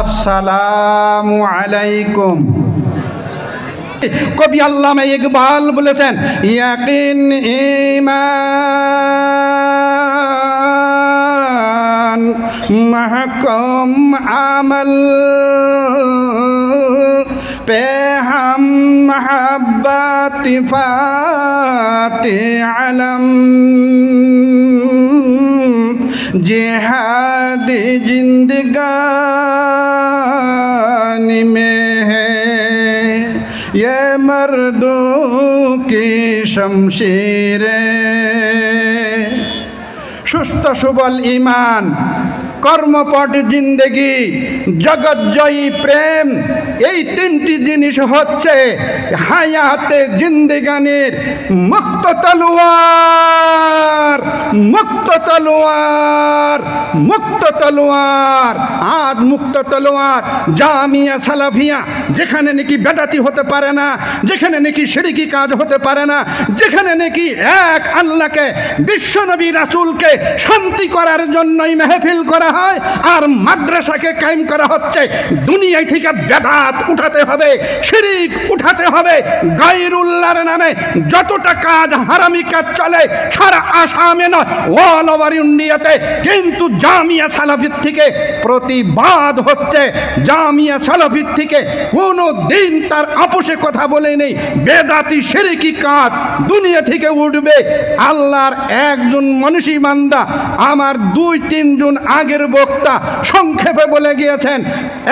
আসসালামু আলাইকুম। কবি আল্লামা ইকবাল বলেছেন, ইয়াকিন ঈমান মাহকম আমল पे हम महब्बत फाते अलम जिहाद जिंदगानी में है ये मर्दों की शमशीरें। সুস্থ সবল ঈমান, কর্মপট জিন্দেগি, জগৎজয়ী প্রেম, এই তিনটি জিনিস হচ্ছে হায়াতে জিন্দেগানির মুক্ত তলোয়ার, মুক্ত তলোয়ার, মুক্ত তলোয়ার। আজ মুক্ত তলোয়ার জামিয়া সালাফিয়া, যেখানে নাকি বেদাতি হতে পারে না, যেখানে নাকি শিরকি কাজ হতে পারে না, যেখানে নাকি এক আল্লাহকে বিশ্বনবী রাসূলকে শান্তি করার জন্যই মেহফিল করা হয়, আর মাদ্রাসাকে কায়েম করা হচ্ছে দুনিয়ায় থেকে বেদাত উঠাতে হবে, শিরক উঠাতে হবে। গায়রুল্লাহর নামে যতটা কাজ হারামি কাজ চলে সারা আসামে নয়, অল ওভার ইন্ডিয়াতে, কিন্তু জামিয়া সালাফির থেকে প্রতিবাদ হচ্ছে। জামিয়া সালাফির থেকে কোনো দিন তার আপোষে কথা বলে নেই। বেদাতি শিরকি কাজ দুনিয়া থেকে উঠবে। আল্লাহর একজন মানুষই বান্দা, আমার 2-3 জন আগের বক্তা সংক্ষেপে বলে গিয়েছেন।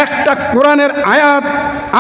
একটা কোরআনের আয়াত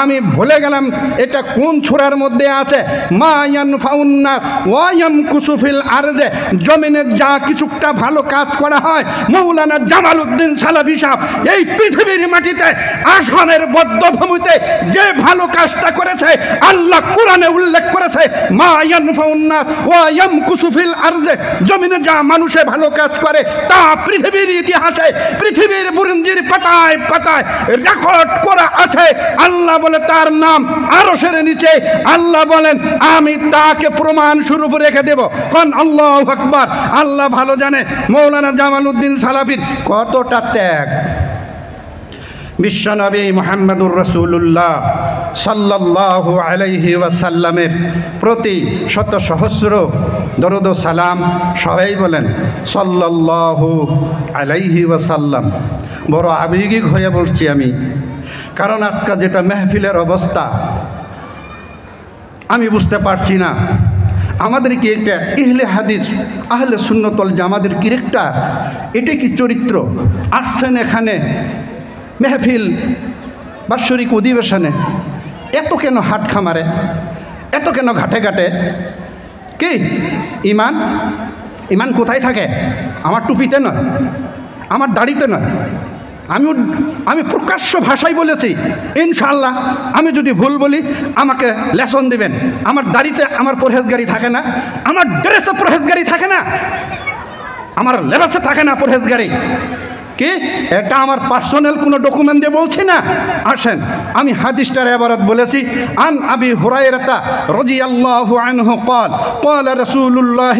আমি ভুলে গেলাম এটা কোন সূরার মধ্যে আছে, মা ইয়ানফাউন নাস ওয়া ইয়ামকুসু ফিল আরজে, জমিনে যা কিছুটা ভালো কাজ করা হয়, মৌলানা জামালউদ্দিন সালাফি সাহেব এই পৃথিবীর মাটিতে আসামের বদ্ধভূমিতে যে ভালো কাজটা করেছে আল্লাহ কোরআনে উল্লেখ করেছে, মা ইয়ানফাউন নাস ওয়া ইয়ামকুসু ফিল আরজে, জমিনে যা মানুষে ভালো কাজ করে তা পৃথিবীর ইতিহাসে, পৃথিবীর বুরঞ্জির পাতায় পাতায় রেকর্ড করা আছে। আল্লাহ বলে তার নাম আরশের নিচে, আল্লাহ বলেন আমি তাকে প্রমাণ স্বরূপ রেখে দেব। কোন আল্লাহু আকবার। আল্লাহ ভালো জানে মৌলানা জামালউদ্দিন সালাফির কতটা ত্যাগ। বিশ্বনবী মুহাম্মদুর রাসূলুল্লাহ সাল্লাল্লাহু আলাইহি ওয়াসাল্লামের প্রতি শত সহস্র দরুদ ও সালাম। সবাই বলেন সাল্লাল্লাহু আলাইহি ওয়াসাল্লাম। বড় আবেগিক হয়ে বলছি আমি, কারণ আজকাল যেটা মেহফিলের অবস্থা আমি বুঝতে পারছি না আমাদের কি একটা ইহলে হাদিস আহলে সুন্নাত ওয়াল জামাতের ক্যারেক্টার, এটা কি চরিত্র? আসছেন এখানে মেহফিল বাৎসরিক অধিবেশনে, এত কেন হাট খামারে, এত কেন ঘাটে ঘাটে? কি ইমান? ইমান কোথায় থাকে? আমার টুপিতে নয়, আমার দাড়িতে নয়। আমি প্রকাশ্য ভাষায় বলেছি, ইনশাআল্লাহ আমি যদি ভুল বলি আমাকে লেসন দেবেন। আমার দাড়িতে আমার পরহেজগারি থাকে না, আমার ড্রেসে পরহেজগারি থাকে না, আমার লেবাসে থাকে না পরহেজগারি। কি এটা আমার পার্সোনাল কোনো ডকুমেন্ট দিয়ে বলছি না। আসেন আমি হাদিসটার ইবারত বলেছি। আন আবি হুরায়রা রাদিয়াল্লাহু আনহু قال قال رسول الله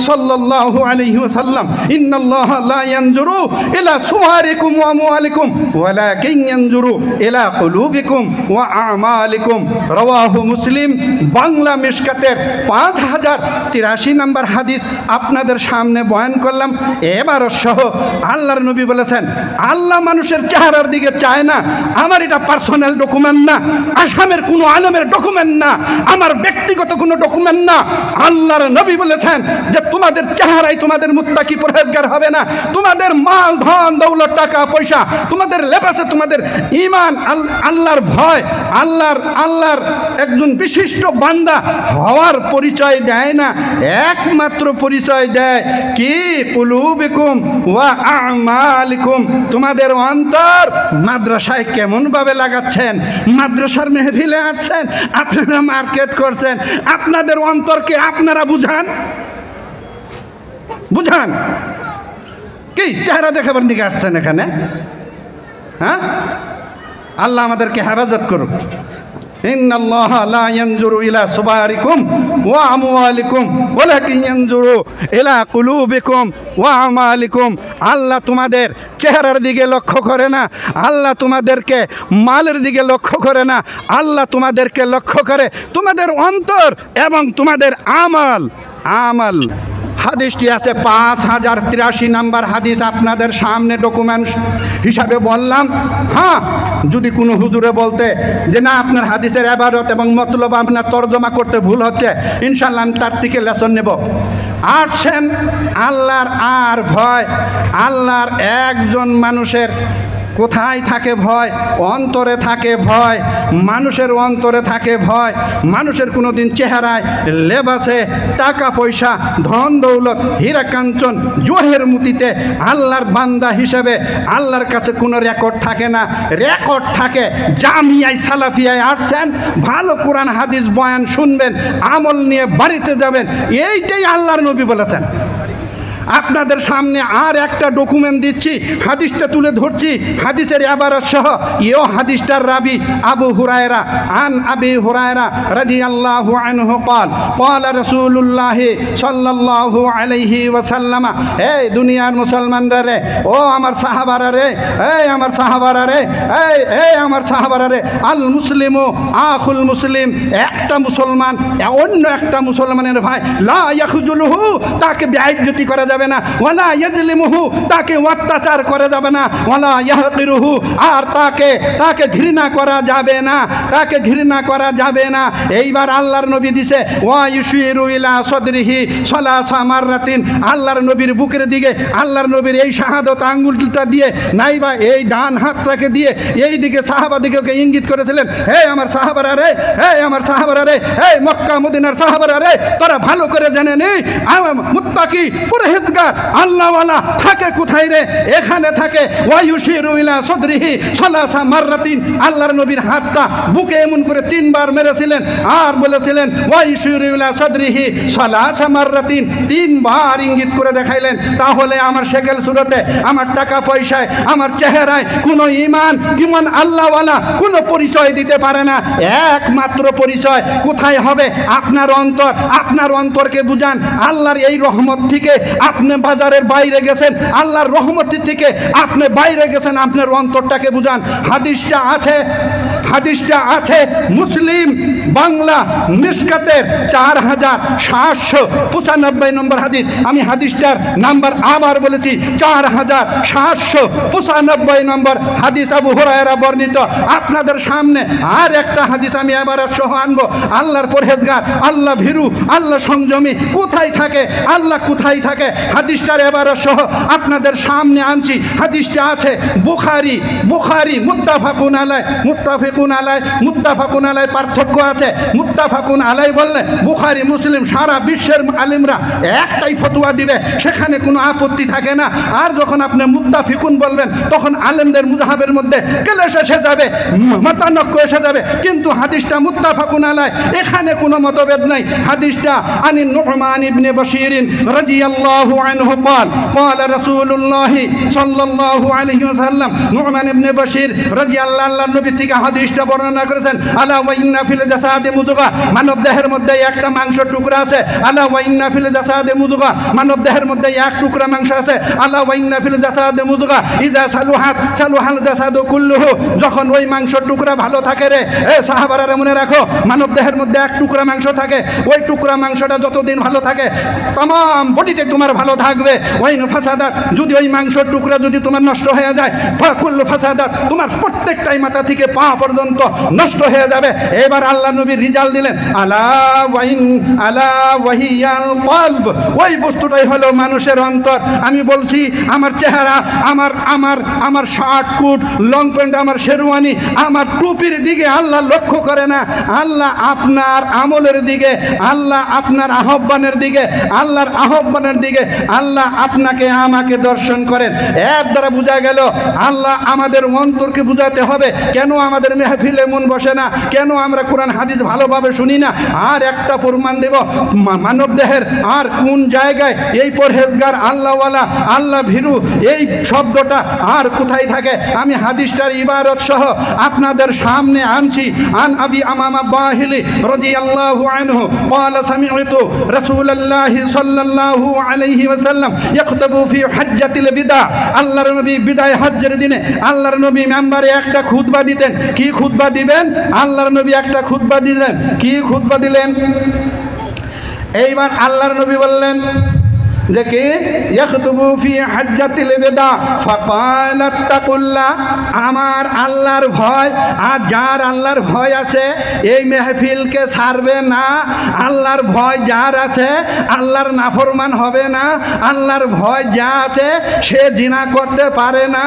صلى الله عليه وسلم ان الله لا ينظر الى صوركم واموالكم ولكن ينظر الى قلوبكم واعمالكم رواه মুসলিম। বাংলা মিশকাতের 5083 নম্বর হাদিস আপনাদের সামনে বয়ান করলাম। এবারও সহ আল্লাহর নবী বলেছেন আল্লাহ মানুষের চেহারার দিকে চায় না। আমার এটা পার্সোনাল ডকুমেন্ট না, আসামের কোনো আলেমের ডকুমেন্ট না, আমার ব্যক্তিগত কোনো ডকুমেন্ট না। আল্লাহর নবী বলেছেন যে তোমাদের চেহারায় তোমাদের মুত্তাকি পরহেজগার হবে না, তোমাদের মাল ধন দৌলত টাকা পয়সা, তোমাদের লেবাসে তোমাদের ঈমান আল্লাহর ভয়, আল্লাহর একজন বিশিষ্ট বান্দা হওয়ার পরিচয় দেয় না। একমাত্র পরিচয় দেয় কি কুলুবিকুম ওয়া আমালিকুম, তোমাদের অন্তর। মাদ্রাসায় কেমন ভাবে লাগাচ্ছেন, মাদ্রাসার মেহফিলে আসছেন, আপনারা মার্কেট করছেন, আপনাদের অন্তরকে আপনারা বুঝান কি চেহারা দেখাবার দিকে আসছেন এখানে? হ্যাঁ, আল্লাহ আমাদেরকে হেফাজত করুক ইন্নাল্লাহা লা ইয়ানজুরু ইলা সুবারিকুম ওয়া আমওয়ালিকুম ওয়ালাকিন ইয়ানজুরু ইলা কুলুবিকুম ওয়া আমালিকুম। আল্লাহ তোমাদের চেহারার দিকে লক্ষ্য করে না, আল্লাহ তোমাদেরকে মালের দিকে লক্ষ্য করে না, আল্লাহ তোমাদেরকে লক্ষ্য করে তোমাদের অন্তর এবং তোমাদের আমল। হাদিসটি আছে 5083 নাম্বার হাদিস, আপনাদের সামনে ডকুমেন্টস হিসাবে বললাম। হ্যাঁ, যদি কোনো হুজুরে বলতে যে না আপনার হাদিসের ইবারত এবং মতলব আপনার তরজমা করতে ভুল হচ্ছে, ইনশাআল্লাহ আমি তার থেকে লেসন নেব। আসছেন আল্লাহর আর ভয়, আল্লাহর একজন মানুষের কোথায় থাকে ভয়? অন্তরে থাকে ভয়। মানুষের অন্তরে থাকে ভয়। মানুষের কোনো দিন চেহারায়, লেবাসে, টাকা পয়সা, ধন দৌলত, হীরা কাঞ্চন, জোহের মুতিতে আল্লাহর বান্দা হিসেবে আল্লাহর কাছে কোনো রেকর্ড থাকে না। রেকর্ড থাকে জামিয়ায় সালাফিয়ায় আসছেন, ভালো কোরআন হাদিস বয়ান শুনবেন, আমল নিয়ে বাড়িতে যাবেন, এইটাই আল্লাহর নবী বলেছেন। আপনাদের সামনে আর একটা ডকুমেন্ট দিচ্ছি, হাদিসটা তুলে ধরছি হাদিসের ইবারত সহ। ইও হাদিসটার রাবি আবু হুরায়রা, আন আবি হুরায়রা রাদিয়াল্লাহু আনহু قال قال رسول الله সাল্লাল্লাহু আলাইহি ওয়াসাল্লাম। এই দুনিয়ার মুসলমানরা রে, ও আমার সাহাবারা রে, এই আমার সাহাবারা রে, এই আমার সাহাবারা রে, আল মুসলিমু আখুল মুসলিম, একটা মুসলমান অন্য একটা মুসলমানের ভাই, লা ইয়াখজুলুহু, তাকে বেইজ্জতি করা যাবে না, ওয়ালা ইয়াজলিমুহু, তাকে অত্যাচার করা যাবে না, ওয়ালা ইয়াহকিরুহু, আর তাকে ঘৃণা করা যাবে না, তাকে ঘৃণা করা যাবে না। এইবার আল্লাহর নবী দিছে ওয়া ইউশিরু ইলা সাদরিহি সালাসা মাররাতিন, আল্লাহর নবীর বুকের দিকে আল্লাহর নবীর এই শাহাদত আঙ্গুলটা দিয়ে নাইবা এই ডান হাতটাকে দিয়ে এই দিকে সাহাবাদিকে ইঙ্গিত করেছিলেন, হে আমার সাহাবারা রে, হে আমার সাহাবারা রে, হে মক্কা মদিনার সাহাবারা রে, তোরা ভালো করে জেনে নে মুত্তাকি পরহেজগার আল্লাহওয়ালা থাকে কোথায় রে? এখানে থাকে। ওয়া ইউশিরু ইলা সাদরিহি সালাসা মাররাতিন, আল্লাহর নবীর হাতটা বুকে এমন করে 3 বার মেরেছিলেন আর বলেছিলেন ওয়া ইউশিরু ইলা সাদরিহি সালাসা মাররাতিন, 3 বার ইঙ্গিত করে দেখাইলেন। তাহলে আমার শেকেল সুরতে, আমার টাকা পয়সায়, আমার চেহারায় কোনো ঈমান কিমান আল্লাহওয়ালা কোনো পরিচয় দিতে পারে না। একমাত্র পরিচয় কোথায় হবে? আপনার অন্তর। আপনার অন্তরকে বুঝান। আল্লাহর এই রহমত থেকে আপনি বাজারের বাইরে গেছেন, আল্লাহর রহমতের থেকে আপনি বাইরে গেছেন, আপনার অন্তরটাকে বুঝান। হাদিসটা আছে মুসলিম বাংলা মিশকাতের 4795 নম্বর হাদিস। আমি হাদিসটার নাম্বার আবার বলেছি, 4795 নম্বর হাদিস, আবু হুরায়রা বর্ণিত। আপনাদের সামনে আর একটা হাদিস আমি এবার সহ আনবো। আল্লাহর পরহেজগার, আল্লাহ ভীরু, আল্লাহ সংযমী কোথায় থাকে? আল্লাহ কোথায় থাকে? হাদিসটার এবার সহ আপনাদের সামনে আনছি। হাদিসটা আছে বুখারী মুত্তাফাকুন আলাই পার্থক্য আছে। মুত্তাফাকুন আলাই বললে বুখারী মুসলিম সারা বিশ্বের আলিমরা একটাই ফতোয়া দিবে, সেখানে কোনো আপত্তি থাকে না। আর যখন আপনি মুত্তাফিকুন বলবেন তখন আলেমদের মুজাহাবের মধ্যে ক্লেশ এসে যাবে, মতানক্য এসে যাবে। কিন্তু হাদিসটা মুত্তাফাকুন আলাই, এখানে কোনো মতভেদ নাই। হাদিসটা আনি নু'মান ইবনে বশীর রাদিয়াল্লাহু আনহু قال قال رسول الله صلى الله عليه وسلم, নু'মান ইবনে বশীর রাদিয়াল্লাহু আল্লাহর নবী থেকে হাদিসটা বর্ণনা করেছেন। আলা ওয়া ইন্না ফিল জাসাদি মুদগা, মানব দেহের মধ্যে একটা মাংস টুকরা আছে। আলা ওয়া ইন্না ফিল জাসাদি মুদগা, মানব দেহের মধ্যে এক টুকরা মাংস আছে। আলা ওয়া ইন্না ফিল জাসাদি মুদগা ইজা সালুহাল জাসাদু কুল্লুহু, যখন ওই মাংস টুকরা ভালো থাকে রে, সাহাবারা মনে রাখো, মানব দেহের মধ্যে এক টুকরা মাংস থাকে, ওই টুকরা মাংসটা যতদিন ভালো থাকে তাম বডিতে তোমার ভালো থাকবে। ওই ফাসাদাত, যদি ওই মাংসের টুকরা যদি তোমার নষ্ট হয়ে যায়, ফাকুল্লু ফাসাদাত, তোমার প্রত্যেকটাই মাথা থেকে পা পর্যন্ত নষ্ট হয়ে যাবে। এবার আল্লাহ নবী রিজাল দিলেন, আলা ওয়াহিয়াল কলব, ওই বস্তুটাই হলো মানুষের অন্তর। আমি বলছি আমার চেহারা, আমার শার্ট কোট লং প্যান্ট, আমার শেরওয়ানি, আমার টুপির দিকে আল্লাহ লক্ষ্য করে না। আল্লাহ আপনার আমলের দিকে, আল্লাহ আপনার আহ্বানের দিকে, আল্লাহর আহ্বানের দিকে আল্লাহ আপনাকে আমাকে দর্শন করেন। এর দ্বারা বোঝা গেল আল্লাহ আমাদের অন্তরকে বুঝাতে হবে। কেন আমাদের মেহফিলে মন বসে না, কেন আমরা কোরআন হাদিস ভালোভাবে শুনি না। আর একটা প্রমাণ দেব, মানব দেহের আর কোন জায়গায় এই পরহেজগার, আল্লাহওয়ালা, আল্লাহ ভীরু এই শব্দটা আর কোথায় থাকে, আমি হাদিসটার ইবারত সহ আপনাদের সামনে আনছি। আন আবি আমামা বাহিলি রাদিয়াল্লাহু আনহু قال سمعت رسول الله صلى الله عليه وسلم يخطب في حجة الوداع। আল্লাহর নবী বিদায় হজ্জের দিনে আল্লাহর নবী মেম্বারে একটা খুতবা দিতেন। কি খুতবা দিবেন? আল্লাহর নবী একটা খুতবা দিলেন। কি খুতবা দিলেন? এইবার আল্লাহর নবী বললেন যে কি ইয়াখতুবু ফি হাজ্জাতিল বিদা ফাকালাত তাকুল্লাহ, আমার আল্লাহর ভয়, আর যার আল্লাহর ভয় আছে এই মেহফিলকে ছাড়বে না। আল্লাহর ভয় যার আছে আল্লাহর নাফরমান হবে না। আল্লাহর ভয় যা আছে সে জিনা করতে পারে না।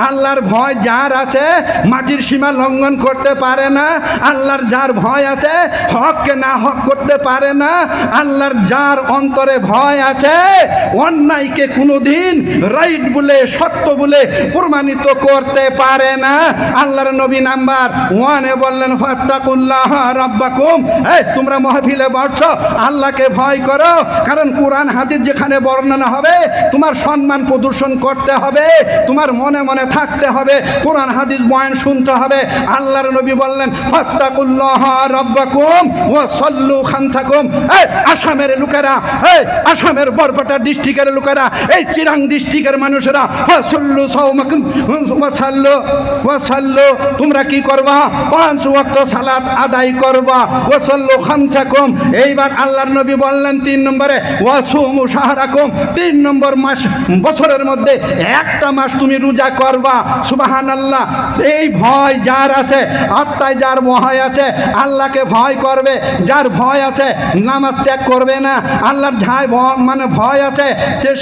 আল্লাহর ভয় যার আছে মাটির সীমা লঙ্ঘন করতে পারে না। আল্লাহর যার ভয় আছে হককে না হক করতে পারে না। আল্লাহর যার অন্তরে ভয় আছে অন্যায়কে কোনোদিন রাইট বলে সত্য বলে প্রমাণিত করতে পারে না। আল্লাহর নবী নাম্বার 1 বললেন ফাত্তাকুল্লাহ রাব্বাকুম, এই তোমরা মাহফিলে বসছো আল্লাহকে ভয় করো, কারণ কোরআন হাদিস যেখানে বর্ণনা হবে তোমার সম্মান প্রদর্শন করতে হবে, তোমার মনে মনে থাকতে হবে, কোরআন হাদিস বয়ান শুনতে হবে। আল্লাহর নবী বললেন ফাত্তাকুল্লাহ রাব্বাকুম ওয়া সাল্লু খামসাকুম। এই আসামের লোকেরা, এই আসামের বরপেটা ডিস্ট্রিক্টের লোকেরা, এই চিরাং ডিস্ট্রিক্টের মানুষেরা ওয়াসাল্লু সাওমাকুম ওয়াসাল্লু, তোমরা কি করবা? 5 ওয়াক্ত সালাত আদায় করবা। ওয়াসাল্লু খামসাকুম। এইবার আল্লাহর নবী বললেন 3 নম্বরে ওয়াসুমু শাহরাকুম, 3 নম্বর মাস বছরের মধ্যে একটা মাস তুমি রোজা করবা। সুবহানাল্লাহ। এই ভয় যার আছে, আত্মায় যার ভয় আছে আল্লাহকে ভয় করবে, যার ভয় আছে নামাজ ত্যাগ করবে না। আল্লাহর যার মানে ভয় আছে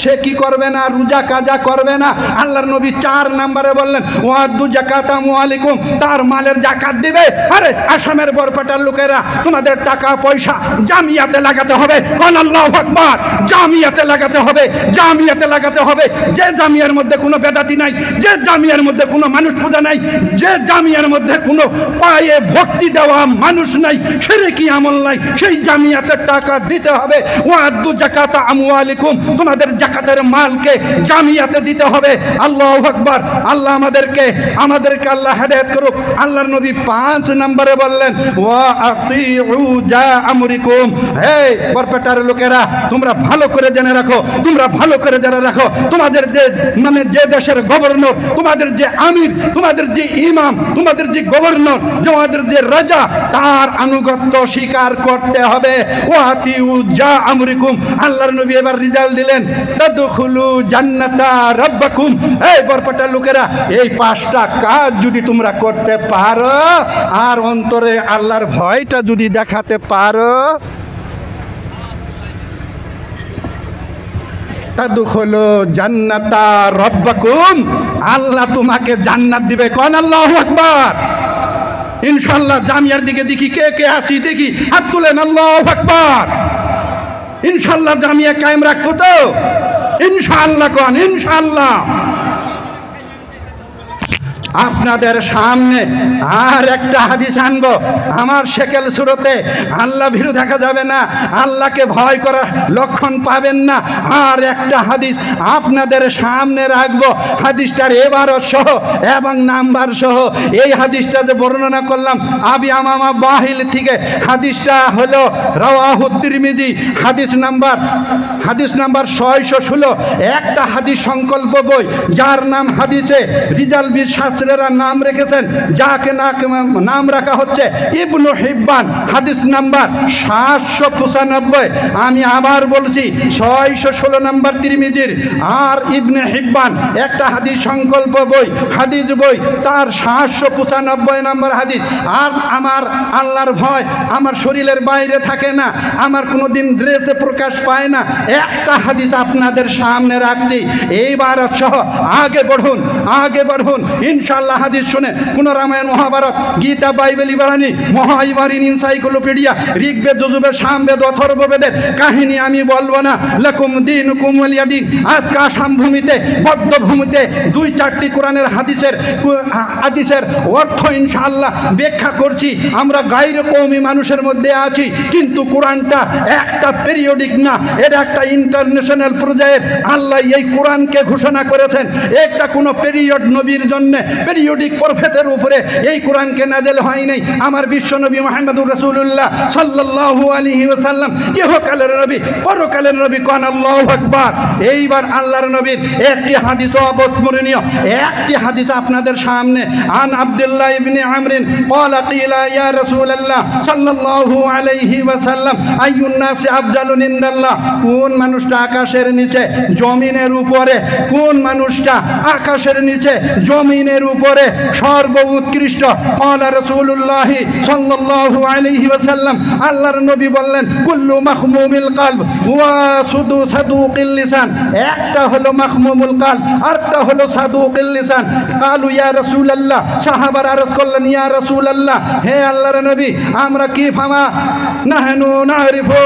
সে কি করবে না? রোজা কাজা করবে না। আল্লাহর নবী 4 নম্বরে বললেন ওয়াদু যাকাতা মুআলিকুম, তার মালের যাকাত দিবে। আরে আসামের বরপেটার লোকেরা তোমাদের টাকা পয়সা জামিয়াতে লাগাতে হবে। কোন আল্লাহু আকবার। জামিয়াতে লাগাতে হবে, জামিয়াতে লাগাতে হবে। যে জামিয়ার মধ্যে কোনো বেদাতি নাই, যে জামিয়ার মধ্যে কোনো মানুষ পূজা নাই, যে জামিয়ার মধ্যে কোনো পায়ে ভক্তি দেওয়া মানুষ নাই, শিরকি আমল নাই, সেই জামিয়াতে টাকা দিতে হবে। ওয়াদু যাকাতা আমওয়ালিকুম, তোমাদের যাকাতের মালকে জামিয়াতে দিতে হবে। আল্লাহু আকবার। আল্লাহ আমাদেরকে আল্লাহ হেদায়েত করুক। আল্লাহর নবী 5 নম্বরে বললেন ওয়া আতিউ জা আমরিকুম, এই বরপেটার লোকেরা তোমরা ভালো করে জেনে রাখো, তোমরা ভালো করে জেনে রাখো, তোমাদের যে মানে যে দেশের গভর্নর, তোমাদের যে আমির, তোমাদের যে ইমাম, তোমাদের যে গভর্নর, তোমাদের যে রাজা, তার আনুগত্য স্বীকার করতে হবে। ওয়া আতিউ জা আমরিকুম। আল্লাহর নবী এবার রিজাল্ট দিলেন তাদখুলু জান্নাতা রাব্বাকুম। এই বরপেটার লোকেরা এই 5টা কাজ যদি তোমরা করতে পারো আর অন্তরে আল্লাহর ভয়টা যদি দেখাতে পারো, তাদখুলু জান্নাতা রাব্বাকুম, আল্লাহ তোমাকে জান্নাত দিবে। কোন আল্লাহু আকবার। ইনশাআল্লাহ জামিয়ার দিকে দেখি কে কে আছি, দেখি হাত তুলেন। আল্লাহু আকবার। ইনশাআল্লাহ জামিয়া কায়েম রাখবো তো? ইনশাআল্লাহ কোন ইনশাআল্লাহ। আপনাদের সামনে আর একটা হাদিস আনবো। আমার শেকেল সুরতে আল্লাহ ভীরু দেখা যাবে না, আল্লাহকে ভয় করার লক্ষণ পাবেন না। আর একটা হাদিস আপনাদের সামনে রাখবো, হাদিসটার এবারত সহ এবং নাম্বার সহ। এই হাদিসটা যে বর্ণনা করলাম আবি আমামা বাহিল থেকে, হাদিসটা হলো রাওয়াহু তিরমিজি, হাদিস নাম্বার 616। একটা হাদিস সংকল্প বই, যার নাম হাদিসে রিজাল বিশ শাস্ত্রেরা নাম রেখেছেন, যাকে নাম রাখা হচ্ছে ইবনু হিব্বান, হাদিস নাম্বার 795। আমি আবার বলছি 616 নম্বর তিরমিজির। আর ইবনে হিব্বান একটা হাদিস সংকল্প বই, হাদিস বই, তার 795 নম্বর হাদিস। আর আমার আল্লাহর ভয় আমার শরীরের বাইরে থাকে না, আমার কোনো দিন ড্রেসে প্রকাশ পায় না। একটা হাদিস আপনাদের সামনে রাখছি, এইবার সহ আগে বঢ়ুন, আগে বঢ়ুন। ইনশাআল্লাহ হাদিস শুনে কোন রামায়ণ মহাভারত গীতা বাইবেল ইবারানি মহাইবারিন এনসাইক্লোপিডিয়া ঋগ্বেদ যজুর্বেদ সামবেদ অথর্ববেদের কাহিনী আমি বলবো না। লাকুম দীনুকুম ওয়ালিয়া দীন। আজকে আসাম ভূমিতে বদ্ধ ভূমিতে 2-4টি কোরআনের হাদিসের অর্থ ইনশাআল্লাহ ব্যাখ্যা করছি। আমরা গায়রে কওমি মানুষের মধ্যে আছি, কিন্তু কোরআনটা একটা পিরিয়ডিক না, এটা একটা ইন্টারন্যাশনাল পর্যায়ের আল্লাহ এই কোরআনকে ঘোষণা করেছেন। একটা কোনো পিরিয়ড নবীর জন্য পিরিয়ডিক প্রফেটের উপরে এই কোরআনকে নাজেল হয় নাই। আমার বিশ্বনবী মুহাম্মদুর রাসূলুল্লাহ সাল্লাল্লাহু আলাইহি ওয়াসাল্লাম ইহকালের নবী পরকালের নবী, কোন আল্লাহু আকবার। এইবার আল্লাহর নবীর একটি হাদিস অবস্মরণীয়, একটি হাদিস আপনাদের সামনে। আন আব্দুল্লাহ ইবনে আমরিন ক্বালা কিলা ইয়া রাসূলুল্লাহ সাল্লাল্লাহু আলাইহি ওয়াসাল্লাম আইয়ুন নাসি আফজালু ইনদাল্লাহ। কোন মানুষটা আকাশের নিচে জমিনের উপরে, কোন মানুষটা আকাশের নিচে জমিনের উপরে সর্বোৎকৃষ্ট? ক্বালা রাসূলুল্লাহ সাল্লাল্লাহু আলাইহি ওয়াসাল্লাম, আল্লাহর নবী বললেন কুল্লু মাখমুমিল কলব ওয়া সাদুকিল লিসান। একটা হলো মাখমুমুল কলব, আরেকটা হলো সাদুকিল লিসান। কালু ইয়া রাসূলুল্লাহ, সাহাবারা আরজ করলেন ইয়া রাসূলুল্লাহ, হে আল্লাহর নবী, আমরা কি ফামা নাহনু নারিফু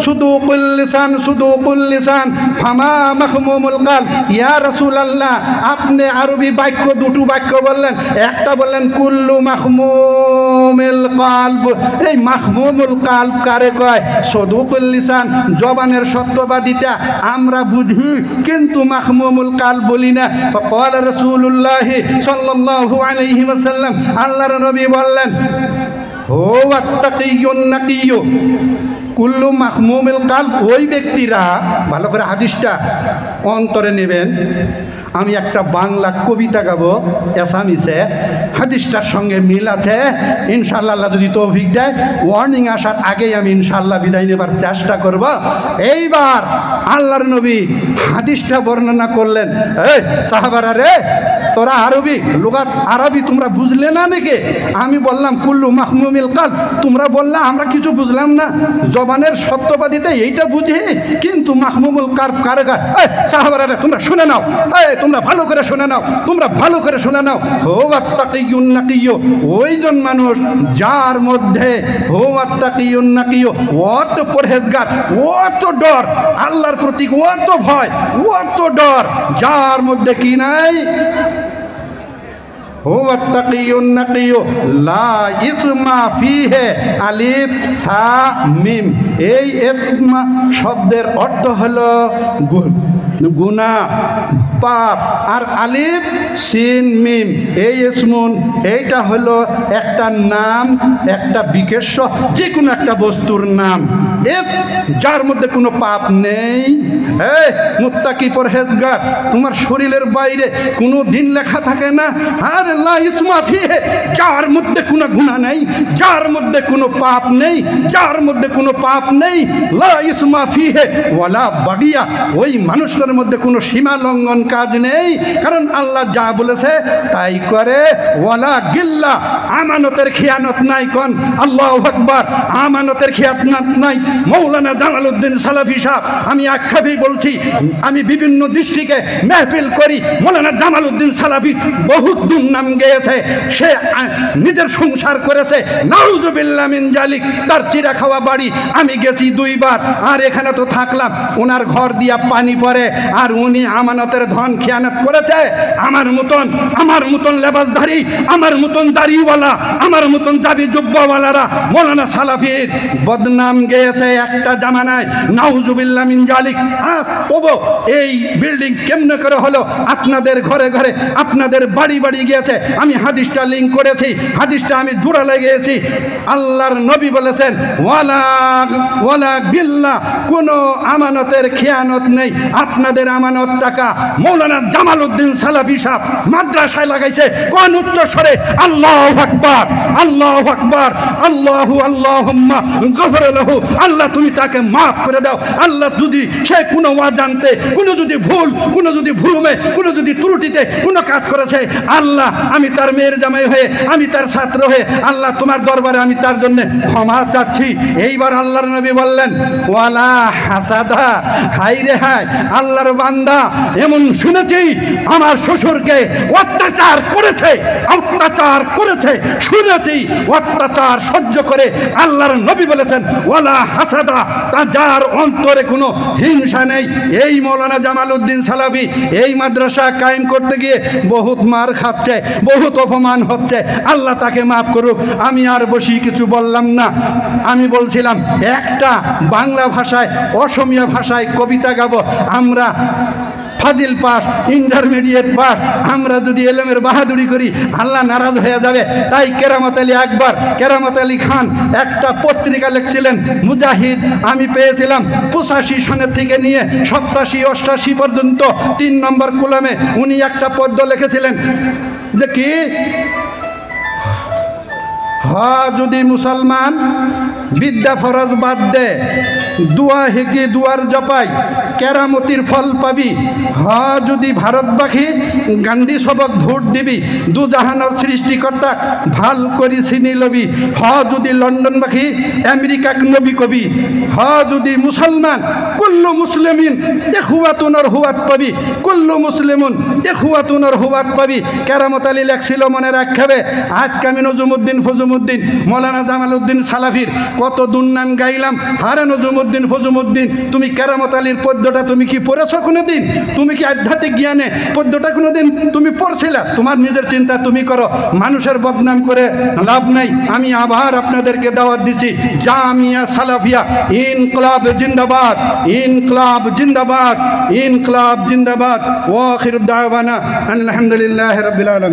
সুদুকুল লিসান ফামা মাখমুমুল কলব। ইয়া রাসূলুল্লাহ, আপনি আরবি বাক্য দুটো বাক্য বললেন, একটা বললেন কুল্লু মাখমুমিল কলব। এই মাখমুমুল কলব কারে কয়? সুদুকুল লিসান, জবানের সত্যবাদিতা আমরা বুঝি, কিন্তু মাখমুমুল কলব বলি না। ফাকালা রাসূলুল্লাহ সাল্লাল্লাহু আলাইহি ওয়াসাল্লাম, আল্লাহর নবী বললেন হুয়া তাকিয়ুন নাকিয়্যু। কুল্লু মাখমুমিল কলব ওই ব্যক্তিরা, ভালো করে হাদিসটা অন্তরে নেবেন। আমি একটা বাংলা কবিতা গাবো এসামিসে, হাদিসটার সঙ্গে মিল আছে ইনশাআল্লাহ। আল্লাহ যদি তৌফিক দেয়, ওয়ার্নিং আসার আগেই আমি ইনশাআল্লাহ বিদায় নেবার চেষ্টা করব। এইবার আল্লাহর নবী হাদিসটা বর্ণনা করলেন। এই সাহাবারা রে, তোরা আরবি লুগাত আরবি তোমরা বুঝলে না নাকি? আমি বললাম কুল্লু মাখমুমিল কলব, তোমরা বললা আমরা কিছু বুঝলাম না। জবানের সত্যবাদিতা এইটা বুঝি, কিন্তু মাখমুমুল কলব কারে কয়? এই সাহাবারা রে, তোমরা শুনে নাও, তোমরা ভালো করে শুনে নাও, তোমরা ভালো করে শুনে নাও। হুয়া তাকিয়ুন নাকিয়্যু, ওইজন মানুষ যার মধ্যে হুয়া তাকিয়ুন নাকিয়্যু, অত পরহেজগার, অত ডর আল্লাহর প্রতি, অত ভয়, অত ডর, যার মধ্যে কি নাই? হুয়া তাকিয়ুন নাকিয়্যু লা ইসমা ফিহি আলিফ সা মিম। এই ইসমা শব্দের অর্থ হলো গুনাহ, পাপ, আর আলিফ সিন মিম এই ইসমুন, এইটা হলো একটা নাম, একটা বিশেষ্য, যে কোনো একটা বস্তুর নাম। যার মধ্যে কোনো পাপ নেই। এই মুত্তাকি পরহেজগার, তোমার শরীরের বাইরে কোনো দিন লেখা থাকে না আর লা ইসমা ফিহি, যার মধ্যে কোনো গুনাহ নেই, যার মধ্যে কোনো পাপ নেই, যার মধ্যে কোনো পাপ নেই। লা ইসমা ফিহি ওয়ালা বাগিয়া, ওই মানুষটার মধ্যে কোনো সীমা লঙ্ঘন কাজ নেই, কারণ আল্লাহ যা বলেছে তাই করে। ওয়ালা গিল্লা, আমানতের খিয়ানত নাই। কোন আল্লাহু আকবার, আমানতের খিয়ানত নাই। মৌলানা জামালউদ্দিন সালাফি সাহেব, আমি আখ্যাবি বলছি, আমি বিভিন্ন ডিস্ট্রিক্টে মেহফিল করি। মৌলানা জামালউদ্দিন সালাফি বহুত দুর্নাম গেয়েছে, সে নিজের সংসার করেছে, নাউজুবিল্লাহ মিন জালিক। তার চিরা খাওয়া বাড়ি আমি গেছি 2 বার, আর এখানে তো থাকলাম, ওনার ঘর দিয়া পানি পড়ে, আর উনি আমানতের ধন খেয়ানত করেছে। আমার মতন লেবাসধারী, আমার মতন দাড়িওয়ালা, আমার মতন জাবি জুব্বাওয়ালারা মৌলানা সালাফির বদনাম গেয়েছে একটা জামানায়, নাউজুবিল্লাহ মিন জালিক। তবু এই বিল্ডিং কেমনে করে হলো? আপনাদের ঘরে ঘরে, আপনাদের বাড়ি বাড়ি গিয়েছে। আমি হাদিসটা লিঙ্ক করেছি, হাদিসটা আমি জোড়া লেগেছি। আল্লাহর নবী বলেছেন ওয়ালা গিল্লা, কোনো আমানতের খেয়ানত নেই। আপনাদের আমানত টাকা মৌলানা জামালউদ্দিন সালাফি সাহেব মাদ্রাসায় লাগাইছে, কোন উচ্চ স্বরে আল্লাহু আকবার, আল্লাহু আকবার, আল্লাহু আল্লাহুম্মা গফর লাহু আল্লাহ তুমি তাকে মাফ করে দাও। আল্লাহ যদি সে কোনো অজান্তে, কোনো যদি ভুল, কোনো যদি ভুলমে, কোনো যদি ত্রুটিতে কোনো কাজ করেছে, আল্লাহ আমি তার মেয়ের জামাই হয়ে, আমি তার ছাত্র হয়ে আল্লাহ তোমার দরবারে আমি তার জন্য ক্ষমা চাচ্ছি। এইবার আল্লাহর নবী বললেন ওয়ালা হাসাদা, হাই রে হাই আল্লাহর বান্দা, এমন শুনেছি আমার শ্বশুরকে অত্যাচার করেছে, অত্যাচার করেছে, শুনেছি অত্যাচার সহ্য করে আল্লাহর নবী বলেছেন ওয়ালা হাসাদা, তা যার অন্তরে কোনো হিংসা নেই। এই মৌলানা জামাল উদ্দিন সালাফি এই মাদ্রাসা কায়েম করতে গিয়ে বহুত মার খাচ্ছে, বহুত অপমান হচ্ছে, আল্লাহ তাকে মাফ করুক। আমি আর বসি কিছু বললাম না। আমি বলছিলাম একটা বাংলা ভাষায়, অসমীয়া ভাষায় কবিতা গাবো আমরা, ফাজিল পাস, ইন্টারমিডিয়েট পাস, আমরা যদি এলেমের বাহাদুরি করি আল্লাহ নারাজ হয়ে যাবে। তাই কেরামত আলী আকবর, কেরামত আলী খান একটা পত্রিকা লিখছিলেন মুজাহিদ, আমি পেয়েছিলাম 85 সনের থেকে নিয়ে 87-88 পর্যন্ত 3 নম্বর কলমে উনি একটা পদ্য লিখেছিলেন যে কি যদি মুসলমান বিদ্যা ফরজ বাদ দে, দুয়া হেগে দুয়ার জপাই, কেরামতির ফল পাবি। যদি ভারতবাসী গান্ধী সবক ভোট দিবি, দু জাহানোর সৃষ্টিকর্তা ভাল করি চিনি লবি। যদি লন্ডনবাসী আমেরিকাক নবী কবি, যদি মুসলমান কুল্লু মুসলিমিন এখুয়াতুনর হুয়াত পাবি, কুল্লু মুসলিমুন এখুয়াতুনর হুয়াত পাবি। কেরামত আলী লেখছিল মনে রাখাবে। আজকে আমি নজমুদ্দিন ফজুমুদ্দিন মৌলানা জামাল উদ্দিন সালাফির কত দুর্নাম গাইলাম। হারে নজমুদ্দিন ফজুমুদ্দিন, তুমি কেরামত আলীর পদ্যটা তুমি কি পড়েছো কোনো দিন? তুমি কি আধ্যাত্মিক জ্ঞানে পদ্যটা কোনো দিন তুমি পড়ছিলা? তোমার নিজের চিন্তা তুমি করো, মানুষের বদনাম করে লাভ নাই। আমি আবার আপনাদেরকে দাওয়াত দিচ্ছি, জামিয়া সালাফিয়া ইনকলাব জিন্দাবাদ, ইনকলাব জিন্দাবাদ, ইনকলাব জিন্দাবাদ। ওয়া আখিরুদ দাওয়ানা আলহামদুলিল্লাহি রাব্বিল আলামিন।